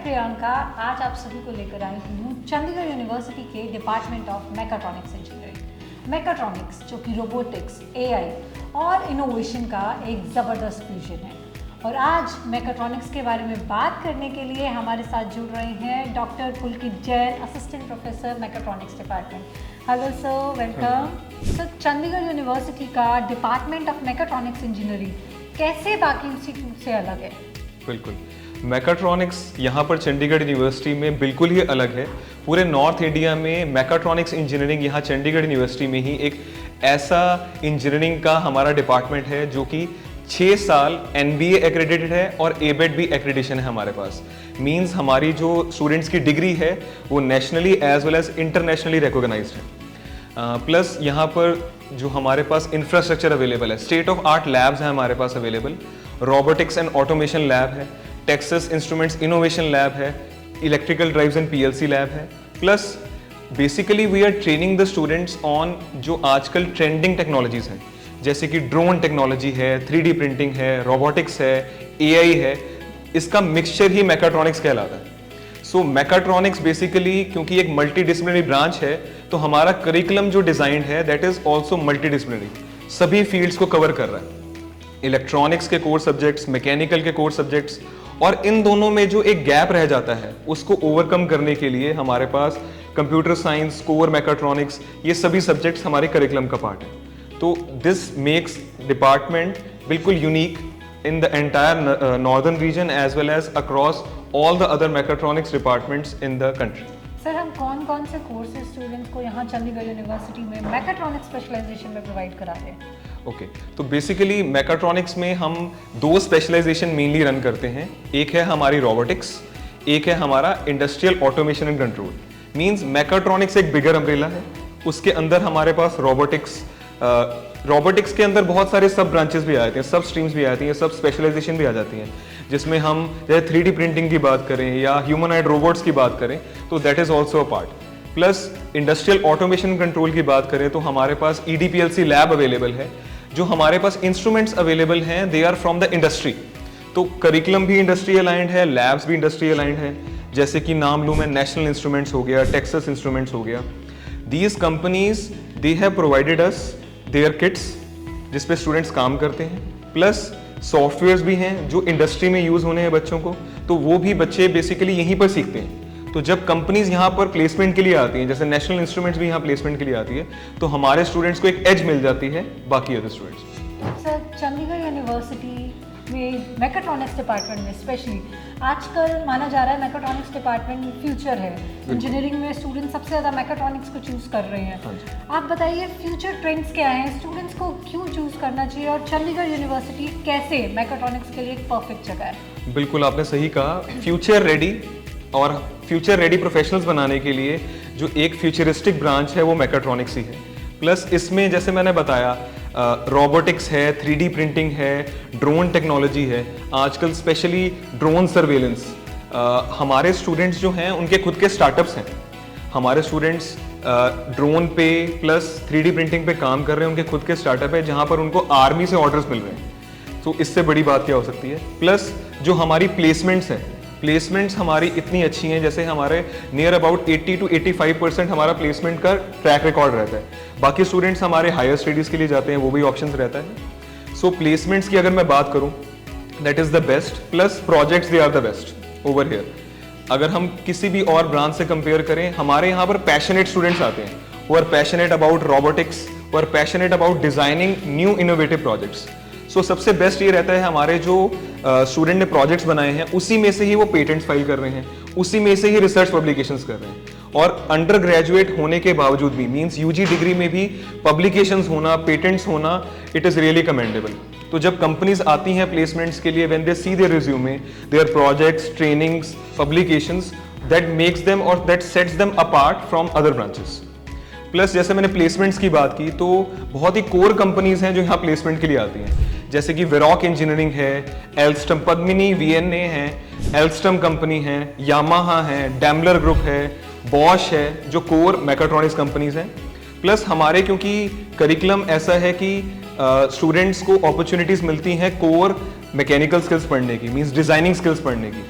प्रियंका आज आप सभी को लेकर आई हूँ चंडीगढ़ यूनिवर्सिटी के department of mechatronics engineering. Mechatronics जो कि रोबोटिक्स, एआई और इनोवेशन का एक ज़बरदस्त फ्यूजन है। और आज मैकाट्रॉनिक्स के बारे में बात करने के लिए हमारे साथ जुड़ रहे हैं doctor Pulkit Jain, assistant professor mechatronics department. Hello sir, welcome. Sir, Chandigarh university का डिपार्टमेंट ऑफ मैकाट्रॉनिक्स इंजीनियरिंग कैसे बाकी इंस्टीट्यूट से अलग है? बिल्कुल, मैकाट्रॉनिक्स यहाँ पर चंडीगढ़ यूनिवर्सिटी में बिल्कुल ही अलग है। पूरे नॉर्थ इंडिया में मैकाट्रॉनिक्स इंजीनियरिंग यहाँ चंडीगढ़ यूनिवर्सिटी में ही एक ऐसा इंजीनियरिंग का हमारा डिपार्टमेंट है जो कि 6 साल NBA एक्रेडिटेड है और ABET भी एक्रेडिटेशन है हमारे पास। मींस हमारी जो स्टूडेंट्स की डिग्री है वो nationally as well as internationally recognised है। प्लस यहाँ पर जो हमारे पास इंफ्रास्ट्रक्चर अवेलेबल है, स्टेट ऑफ आर्ट लैब्स हैं हमारे पास available, robotics and automation lab है, टेक्सास इंस्ट्रूमेंट्स इनोवेशन लैब है, electrical drives and PLC lab है। Plus basically we are training the students on जो आजकल ट्रेंडिंग टेक्नोलॉजीज हैं, जैसे कि ड्रोन टेक्नोलॉजी है, 3D प्रिंटिंग है, रोबोटिक्स है, AI है। इसका मिक्सचर ही मैकाट्रॉनिक्स कहलाता है। सो मैकाट्रॉनिक्स बेसिकली क्योंकि एक मल्टी डिसिप्लिनरी ब्रांच है तो हमारा करिकुलम जो डिजाइन है that is also multi disciplinary, सभी फील्ड्स को कवर कर रहा है। इलेक्ट्रॉनिक्स के कोर सब्जेक्ट्स, मैकेनिकल के कोर सब्जेक्ट्स, और इन दोनों में जो एक गैप रह जाता है उसको ओवरकम करने के लिए हमारे पास कंप्यूटर साइंस, कोर मैकाट्रॉनिक्स, ये सभी सब्जेक्ट्स हमारे करिकुलम का पार्ट है। तो दिस मेक्स डिपार्टमेंट बिल्कुल unique in the entire northern region as well as across all the other mechatronics departments in the country. Sir, हम कौन-कौन से कोर्सेज स्टूडेंट्स को यहाँ चंडीगढ़ यूनिवर्सिटी में मैकाट्रॉनिक्स स्पेशलाइजेशन में प्रोवाइड करा रहे हैं? ओके, तो बेसिकली मैकाट्रॉनिक्स में हम 2 स्पेशलाइजेशन मेनली रन करते हैं। एक है हमारी रोबोटिक्स, एक है हमारा industrial automation and control. Means mechatronics एक बिगर अम्ब्रेला है, उसके अंदर हमारे पास रोबोटिक्स के अंदर बहुत सारे सब ब्रांचेस भी आ जाते हैं, सब स्ट्रीम्स भी आ जाती हैं, सब स्पेशलाइजेशन भी आ जाती हैं, जिसमें हम जैसे 3D प्रिंटिंग की बात करें या ह्यूमनॉइड रोबोट्स की बात करें तो that is also a part. Plus industrial automation control की बात करें तो हमारे पास EDPLC लैब अवेलेबल है। जो हमारे पास इंस्ट्रूमेंट्स अवेलेबल हैं they are from the industry. तो करिकुलम भी इंडस्ट्री अलाइंड है, लैब्स भी इंडस्ट्री अलाइंड है। जैसे कि नाम लूँ मैं, नेशनल इंस्ट्रूमेंट्स हो गया, टेक्सास इंस्ट्रूमेंट्स हो गया। These companies they have provided us their kits जिस पे स्टूडेंट्स काम करते हैं, प्लस सॉफ्टवेयर्स भी हैं जो इंडस्ट्री में यूज होने हैं बच्चों को, तो वो भी बच्चे बेसिकली यहीं पर सीखते हैं। तो जब कंपनीज यहाँ पर प्लेसमेंट के लिए आती हैं, जैसे नेशनल इंस्ट्रूमेंट्स भी यहाँ प्लेसमेंट के लिए आती है, तो हमारे स्टूडेंट्स को एक एज मिल जाती है बाकी other students. Sir, Chandigarh university में मैकाट्रॉनिक्स डिपार्टमेंट में स्पेशली आजकल माना जा रहा है मैकाट्रॉनिक्स डिपार्टमेंट फ्यूचर है। इंजीनियरिंग में स्टूडेंट्स सबसे ज़्यादा मैकाट्रॉनिक्स को चूज़ कर रहे हैं। आप बताइए फ्यूचर ट्रेंड्स क्या हैं, स्टूडेंट्स को क्यों चूज़ करना चाहिए और चंडीगढ़ यूनिवर्सिटी कैसे मैकाट्रॉनिक्स के लिए एक परफेक्ट जगह है? बिल्कुल, आपने सही कहा। फ्यूचर रेडी और फ्यूचर रेडी प्रोफेशनल्स बनाने के लिए जो एक फ्यूचरिस्टिक ब्रांच है वो मैकाट्रॉनिक्स ही है। प्लस इसमें जैसे मैंने बताया रोबोटिक्स है, 3D प्रिंटिंग है, ड्रोन टेक्नोलॉजी है, आजकल स्पेशली ड्रोन सर्वेलेंस। हमारे स्टूडेंट्स जो हैं उनके खुद के स्टार्टअप्स हैं। हमारे स्टूडेंट्स ड्रोन पे प्लस 3D प्रिंटिंग पे काम कर रहे हैं, उनके खुद के स्टार्टअप है जहाँ पर उनको आर्मी से ऑर्डर्स मिल रहे हैं। तो इससे बड़ी बात क्या हो सकती है। प्लस जो हमारी प्लेसमेंट्स हैं, प्लेसमेंट्स हमारी इतनी अच्छी हैं, जैसे हमारे नियर अबाउट 80 to 85% हमारा प्लेसमेंट का ट्रैक रिकॉर्ड रहता है। बाकी स्टूडेंट्स हमारे हायर स्टडीज़ के लिए जाते हैं, वो भी ऑप्शन रहता है। सो प्लेसमेंट्स की अगर मैं बात करूं that is the best. Plus projects they are the best over here. अगर हम किसी भी और ब्रांच से कंपेयर करें, हमारे यहाँ पर पैशनेट स्टूडेंट्स आते हैं, वो आर पैशनेट अबाउट रोबोटिक्स, वो are passionate about designing new innovative projects. So सबसे बेस्ट ये रहता है हमारे जो स्टूडेंट ने प्रोजेक्ट्स बनाए हैं उसी में से ही वो पेटेंट्स फाइल कर रहे हैं, उसी में से ही रिसर्च पब्लिकेशंस कर रहे हैं। और अंडर ग्रेजुएट होने के बावजूद भी, मींस UG डिग्री में भी पब्लिकेशंस होना, पेटेंट्स होना, इट इज़ रियली कमेंडेबल। तो जब कंपनीज आती हैं प्लेसमेंट्स के लिए, when they see their resume, their projects, trainings, publications, that makes them और that sets them apart from other branches. Plus जैसे मैंने प्लेसमेंट्स की बात की तो बहुत ही कोर कंपनीज हैं जो यहाँ प्लेसमेंट के लिए आती हैं, जैसे कि वेरॉक इंजीनियरिंग है, एल्स्टम, पद्मिनी VNA है, एल्स्टम कंपनी है, यामाहा है, डैमलर ग्रुप है, बॉश है, जो कोर मैकाट्रॉनिक्स कंपनीज हैं। प्लस हमारे क्योंकि करिकुलम ऐसा है कि स्टूडेंट्स को अपॉर्चुनिटीज मिलती हैं कोर मैकेनिकल स्किल्स पढ़ने की, मींस डिजाइनिंग स्किल्स पढ़ने की,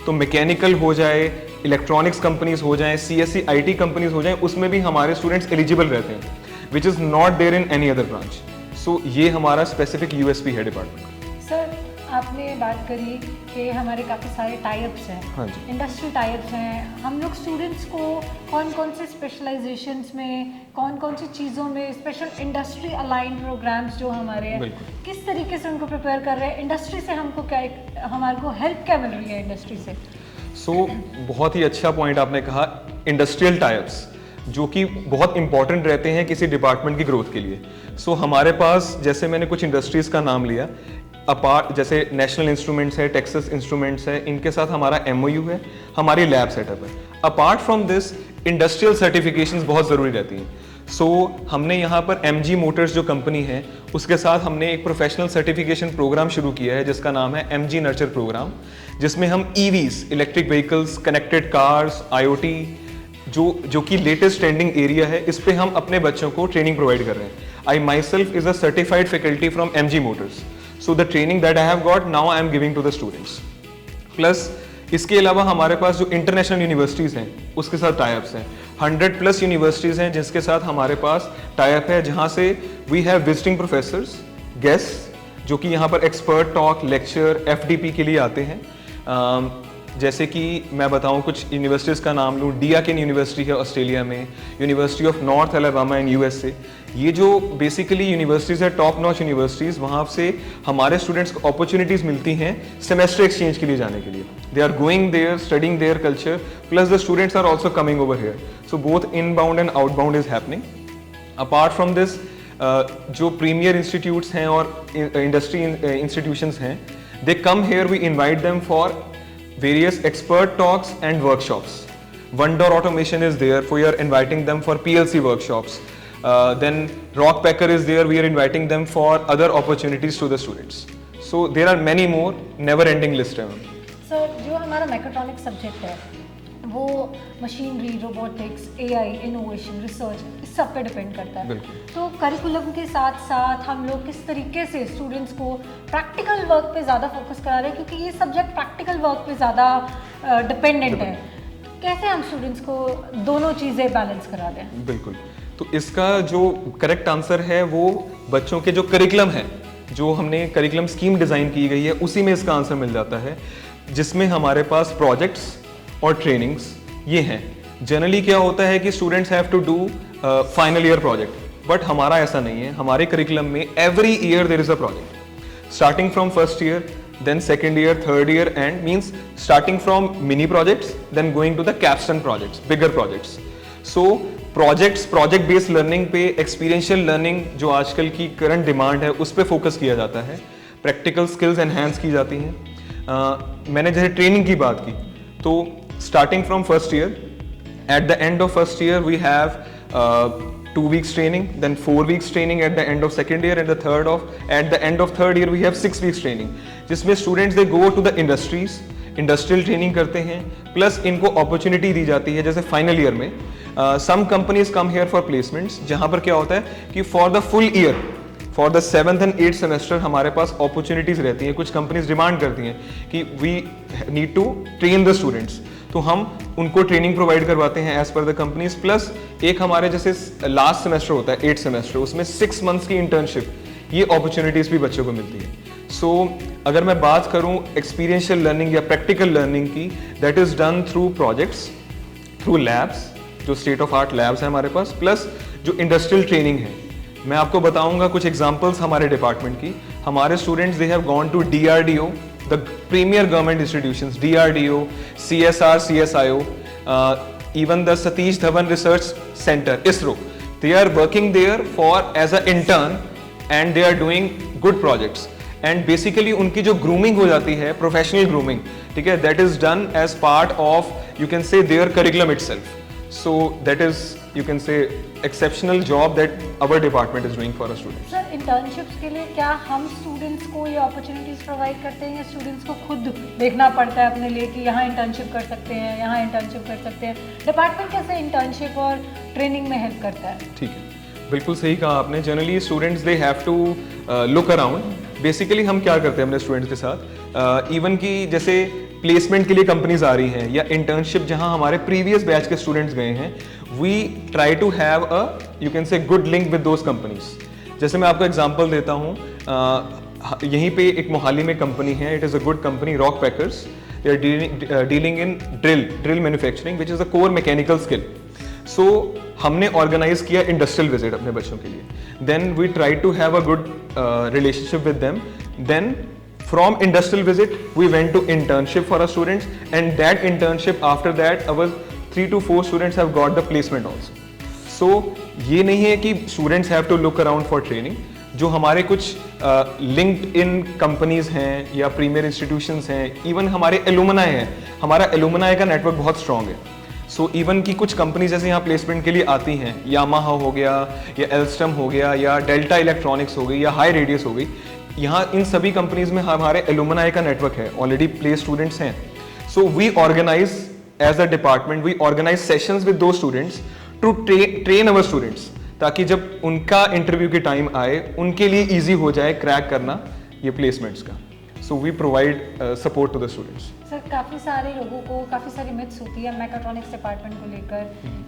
तो मैकेनिकल हो जाए, इलेक्ट्रॉनिक्स कंपनीज हो जाए, CSE IT कंपनीज हो जाए, उसमें भी हमारे स्टूडेंट्स एलिजिबल रहते हैं, which is not there in any other branch. So ये हमारा स्पेसिफिक USP है डिपार्टमेंट। सर आपने बात करी कि हमारे काफ़ी सारे टाइप्स हैं, हाँ जी। इंडस्ट्री टाइप्स हैं। हम लोग स्टूडेंट्स को कौन कौन से स्पेशलाइजेशंस में, कौन कौन सी चीज़ों में, स्पेशल इंडस्ट्री अलाइंड प्रोग्राम्स जो हमारे हैं, किस तरीके से उनको प्रिपेयर कर रहे हैं? इंडस्ट्री से हमको क्या, हमारे को हेल्प क्या मिल रही है इंडस्ट्री से? सो बहुत ही अच्छा पॉइंट आपने कहा, इंडस्ट्रियल टाइप्स जो कि बहुत इंपॉर्टेंट रहते हैं किसी डिपार्टमेंट की ग्रोथ के लिए। सो हमारे पास, जैसे मैंने कुछ इंडस्ट्रीज़ का नाम लिया, अपार्ट जैसे नेशनल इंस्ट्रूमेंट्स है, टेक्सास इंस्ट्रूमेंट्स है, इनके साथ हमारा MOU है, हमारी लैब सेटअप है। Apart from this industrial certifications बहुत ज़रूरी रहती हैं। सो हमने यहाँ पर MG मोटर्स जो कंपनी है उसके साथ हमने एक प्रोफेशनल सर्टिफिकेशन प्रोग्राम शुरू किया है जिसका नाम है MG नर्चर प्रोग्राम, जिसमें हम EVs, electric vehicles, connected cars, IoT जो कि लेटेस्ट ट्रेंडिंग एरिया है, इस पे हम अपने बच्चों को ट्रेनिंग प्रोवाइड कर रहे हैं। I myself is a certified faculty from MG Motors, so the training that I have got now I am giving to the students. Plus इसके अलावा हमारे पास जो इंटरनेशनल यूनिवर्सिटीज़ हैं उसके साथ टाइप्स हैं। 100+ यूनिवर्सिटीज़ हैं जिसके साथ हमारे पास टाइप है, जहाँ से we have visiting professors, guest जो कि यहाँ पर एक्सपर्ट टॉक, लेक्चर, FDP के लिए आते हैं। जैसे कि मैं बताऊं कुछ यूनिवर्सिटीज़ का नाम लूँ, डियाकिन यूनिवर्सिटी है ऑस्ट्रेलिया में, university of north Alabama in USA। ये जो बेसिकली यूनिवर्सिटीज़ है, टॉप नॉच यूनिवर्सिटीज़, वहाँ से हमारे स्टूडेंट्स को अपॉर्चुनिटीज़ मिलती हैं सेमेस्टर एक्सचेंज के लिए जाने के लिए। They are going there, studying their culture, plus the students are also coming over here. So both inbound and outbound is happening. Apart from this जो प्रीमियर इंस्टीट्यूट्स हैं और इंडस्ट्री इंस्टीट्यूशंस हैं, they come here, we invite them for various expert talks and workshops. One Door Automation is there, we are inviting them for PLC workshops. Then Rockpacker is there, we are inviting them for other opportunities to the students. So there are many more, never ending list है। Sir, जो हमारा mechatronics subject है वो machinery, robotics, AI, innovation, research, इस सब पे depend करता है। तो करिकुलम के साथ साथ हम लोग किस तरीके से स्टूडेंट्स को प्रैक्टिकल वर्क पे ज़्यादा फोकस करा रहे हैं, क्योंकि ये सब्जेक्ट प्रैक्टिकल वर्क पे ज़्यादा डिपेंडेंट है। कैसे हम स्टूडेंट्स को दोनों चीज़ें बैलेंस करा दें? बिल्कुल, तो इसका जो करेक्ट आंसर है वो बच्चों के जो करिकुलम है, जो हमने करिकुलम स्कीम डिज़ाइन की गई है, उसी में इसका आंसर मिल जाता है, जिसमें हमारे पास प्रोजेक्ट्स और ट्रेनिंग्स ये हैं। जनरली क्या होता है कि students have to do final year project, but हमारा ऐसा नहीं है। हमारे करिकुलम में every year there is a project, starting from first year, then second year, third year, and means starting from mini projects, then going to the capstone projects, bigger projects. So projects, project based learning पे, experiential learning जो आजकल की current demand है उस पर focus किया जाता है, प्रैक्टिकल स्किल्स एनहेंस की जाती हैं। मैंने जैसे ट्रेनिंग की बात की, तो starting from first year, at the end of first year we have 2 weeks training, then 4 weeks training at the end of second year, and at the end of third year we have 6 weeks training, जिसमें students they go to the industries, industrial training करते हैं, plus इनको opportunity दी जाती है। जैसे final year में some companies come here for placements, जहाँ पर क्या होता है कि for the full year, for the 7th and 8th semester हमारे पास अपॉर्चुनिटीज़ रहती हैं। कुछ कंपनीज डिमांड करती हैं कि we need to train the students, तो हम उनको ट्रेनिंग प्रोवाइड करवाते हैं as per the companies. Plus एक हमारे जैसे लास्ट सेमेस्टर होता है 8th सेमेस्टर, उसमें 6 मंथ्स की इंटर्नशिप, ये अपॉर्चुनिटीज़ भी बच्चों को मिलती है। सो अगर मैं बात करूं एक्सपीरियंशियल लर्निंग या प्रैक्टिकल लर्निंग की, that is done through projects, through labs, जो स्टेट ऑफ आर्ट लैब्स हैं हमारे पास, प्लस जो इंडस्ट्रियल ट्रेनिंग है। मैं आपको बताऊंगा कुछ एग्जांपल्स हमारे डिपार्टमेंट की। हमारे students they have gone to DRDO, the premier government institutions, DRDO, CSR, CSIO, even the Satish Dhawan Research Center, ISRO. They are working there for as an intern and they are doing good projects. And basically उनकी जो grooming हो जाती है, professional grooming, ठीक है, that is done as part of, you can say, their curriculum itself. So that is, you can say, exceptional job that our department is doing for our students. Sir, internships के लिए क्या हम students को ये opportunities provide करते हैं या students को खुद देखना पड़ता है अपने लिए कि यहाँ इंटर्नशिप कर सकते हैं, यहाँ इंटर्नशिप कर सकते हैं? डिपार्टमेंट कैसे इंटर्नशिप और ट्रेनिंग में हेल्प करता है? ठीक है, बिल्कुल सही कहा आपने। Generally students they have to look around. Basically हम क्या करते हैं अपने स्टूडेंट्स के साथ, इवन कि जैसे प्लेसमेंट के लिए कंपनीज आ रही हैं या इंटर्नशिप जहां हमारे प्रीवियस बैच के स्टूडेंट्स गए हैं, we try to have a you can say good link with those companies. जैसे मैं आपको एग्जांपल देता हूं, यहीं पे एक मोहाली में कंपनी है, it is a good company, Rock Packers. They are dealing in drill manufacturing which is a core mechanical skill. So हमने ऑर्गेनाइज किया इंडस्ट्रियल विजिट अपने बच्चों के लिए, then we try to have a good relationship with them, then from industrial visit we went to internship for our students, and that internship after that our 3 to 4 students have got the placement also. So ये नहीं है कि students have to look around for training, जो हमारे कुछ linked in companies हैं या premiere institutions हैं, इवन हमारे एलुमनाई हैं, हमारा एलुमनाई का नेटवर्क बहुत स्ट्रॉन्ग है। सो इवन की कुछ कंपनीज जैसे यहाँ प्लेसमेंट के लिए आती हैं, यामाहा हो गया या एल्स्टम हो गया या डेल्टा इलेक्ट्रॉनिक्स हो गई या हाई रेडियस हो गई, यहाँ इन सभी कंपनीज में हमारे एलुमनाई का नेटवर्क है, ऑलरेडी प्लेस स्टूडेंट्स हैं। So we organise as a department, we organise sessions with those students to train our students, ताकि जब उनका इंटरव्यू के टाइम आए उनके लिए ईजी हो जाए क्रैक करना ये प्लेसमेंट्स का। So we provide support to the students. Sir, काफ़ी सारे लोगों को काफ़ी सारी मिथ्स होती है मैकाट्रॉनिक्स डिपार्टमेंट को लेकर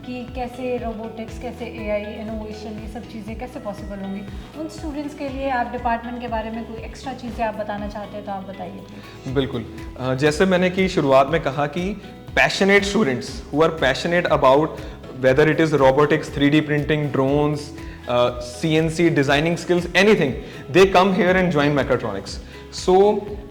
कि कैसे रोबोटिक्स, कैसे एआई, इनोवेशन, ये सब चीज़ें कैसे पॉसिबल होंगी। उन स्टूडेंट्स के लिए आप डिपार्टमेंट के बारे में कोई एक्स्ट्रा चीज़ें आप बताना चाहते हैं तो आप बताइए। बिल्कुल, जैसे मैंने कि शुरुआत में कहा कि passionate students who are passionate about whether it is robotics, 3D printing, drones, CNC, designing skills, anything, they come here and join mechatronics. So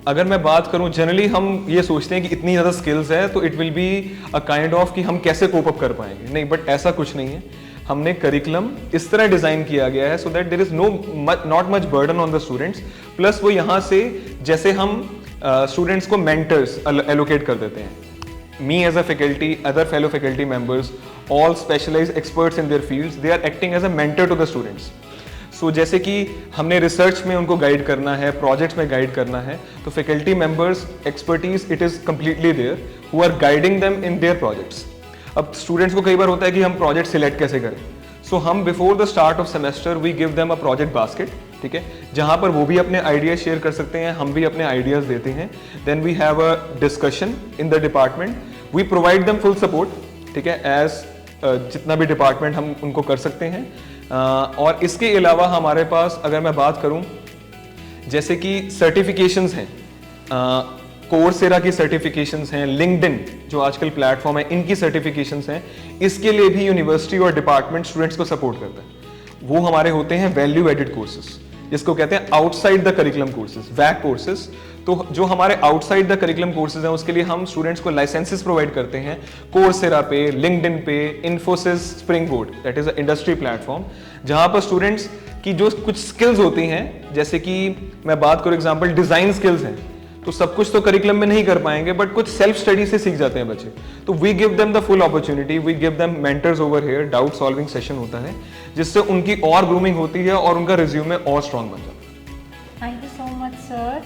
अगर मैं बात करूं, जनरली हम ये सोचते हैं कि इतनी ज़्यादा स्किल्स है तो it will be a kind of कि हम कैसे कोप अप कर पाएंगे, नहीं, बट ऐसा कुछ नहीं है। हमने करिकुलम इस तरह डिज़ाइन किया गया है so that there is not much burden on the students, plus वो यहाँ से जैसे हम स्टूडेंट्स को मेंटर्स एलोकेट कर देते हैं, me as a faculty, other fellow faculty members, all specialized experts in their fields, they are acting as a mentor to the students. So जैसे कि हमने रिसर्च में उनको गाइड करना है, प्रोजेक्ट्स में गाइड करना है, तो faculty members expertise it is completely there who are guiding them in their projects. अब स्टूडेंट्स को कई बार होता है कि हम प्रोजेक्ट सिलेक्ट कैसे करें, सो हम before the start of semester we give them a project basket, ठीक है, जहाँ पर वो भी अपने आइडियाज शेयर कर सकते हैं, हम भी अपने आइडियाज देते हैं, then we have a discussion in the department, we provide them full support, ठीक है, एज जितना भी डिपार्टमेंट हम उनको कर सकते हैं। और इसके अलावा हमारे पास अगर मैं बात करूं, जैसे कि सर्टिफिकेशंस हैं, कोर्सेरा की सर्टिफिकेशंस हैं, लिंक्डइन जो आजकल प्लेटफॉर्म है इनकी सर्टिफिकेशंस हैं, इसके लिए भी यूनिवर्सिटी और डिपार्टमेंट स्टूडेंट्स को सपोर्ट करता है। वो हमारे होते हैं वैल्यू एडेड कोर्सेज, जिसको कहते हैं outside the curriculum courses, VAC courses. तो जो हमारे आउटसाइड द करिकुलम कोर्सेज हैं उसके लिए हम स्टूडेंट्स को लाइसेंसेस प्रोवाइड करते हैं कोर्सेरा पे, लिंक्डइन पे, Infosys, spring board, that is a industry platform, जहां पर स्टूडेंट्स की जो कुछ स्किल्स होती हैं, जैसे कि मैं बात करूं एग्जांपल डिजाइन स्किल्स हैं, तो सब कुछ तो करिकुलम में नहीं कर पाएंगे बट कुछ सेल्फ स्टडी से सीख जाते हैं बच्चे, तो we give them the full opportunity, we give them mentors over here, doubt solving session होता है जिससे उनकी और ग्रूमिंग होती है और उनका रिज्यूमे और स्ट्रॉन्ग बन जाता है। Thank you so much sir.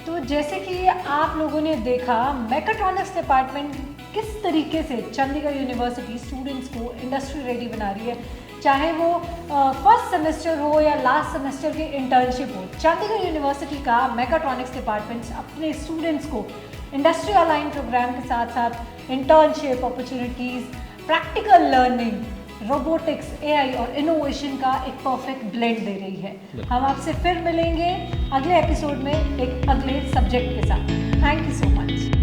तो जैसे कि आप लोगों ने देखा मैकाट्रॉनिक्स डिपार्टमेंट किस तरीके से चंडीगढ़ यूनिवर्सिटी स्टूडेंट्स को इंडस्ट्री रेडी बना रही है, चाहे वो फर्स्ट सेमेस्टर हो या लास्ट सेमेस्टर की इंटर्नशिप हो। चंडीगढ़ यूनिवर्सिटी का मैकाट्रॉनिक्स डिपार्टमेंट अपने स्टूडेंट्स को इंडस्ट्री अलाइन प्रोग्राम के साथ साथ internship opportunities, practical learning, robotics, AI और इनोवेशन का एक परफेक्ट ब्लेंड दे रही है। हम आपसे फिर मिलेंगे अगले एपिसोड में एक अगले सब्जेक्ट के साथ। Thank you so much.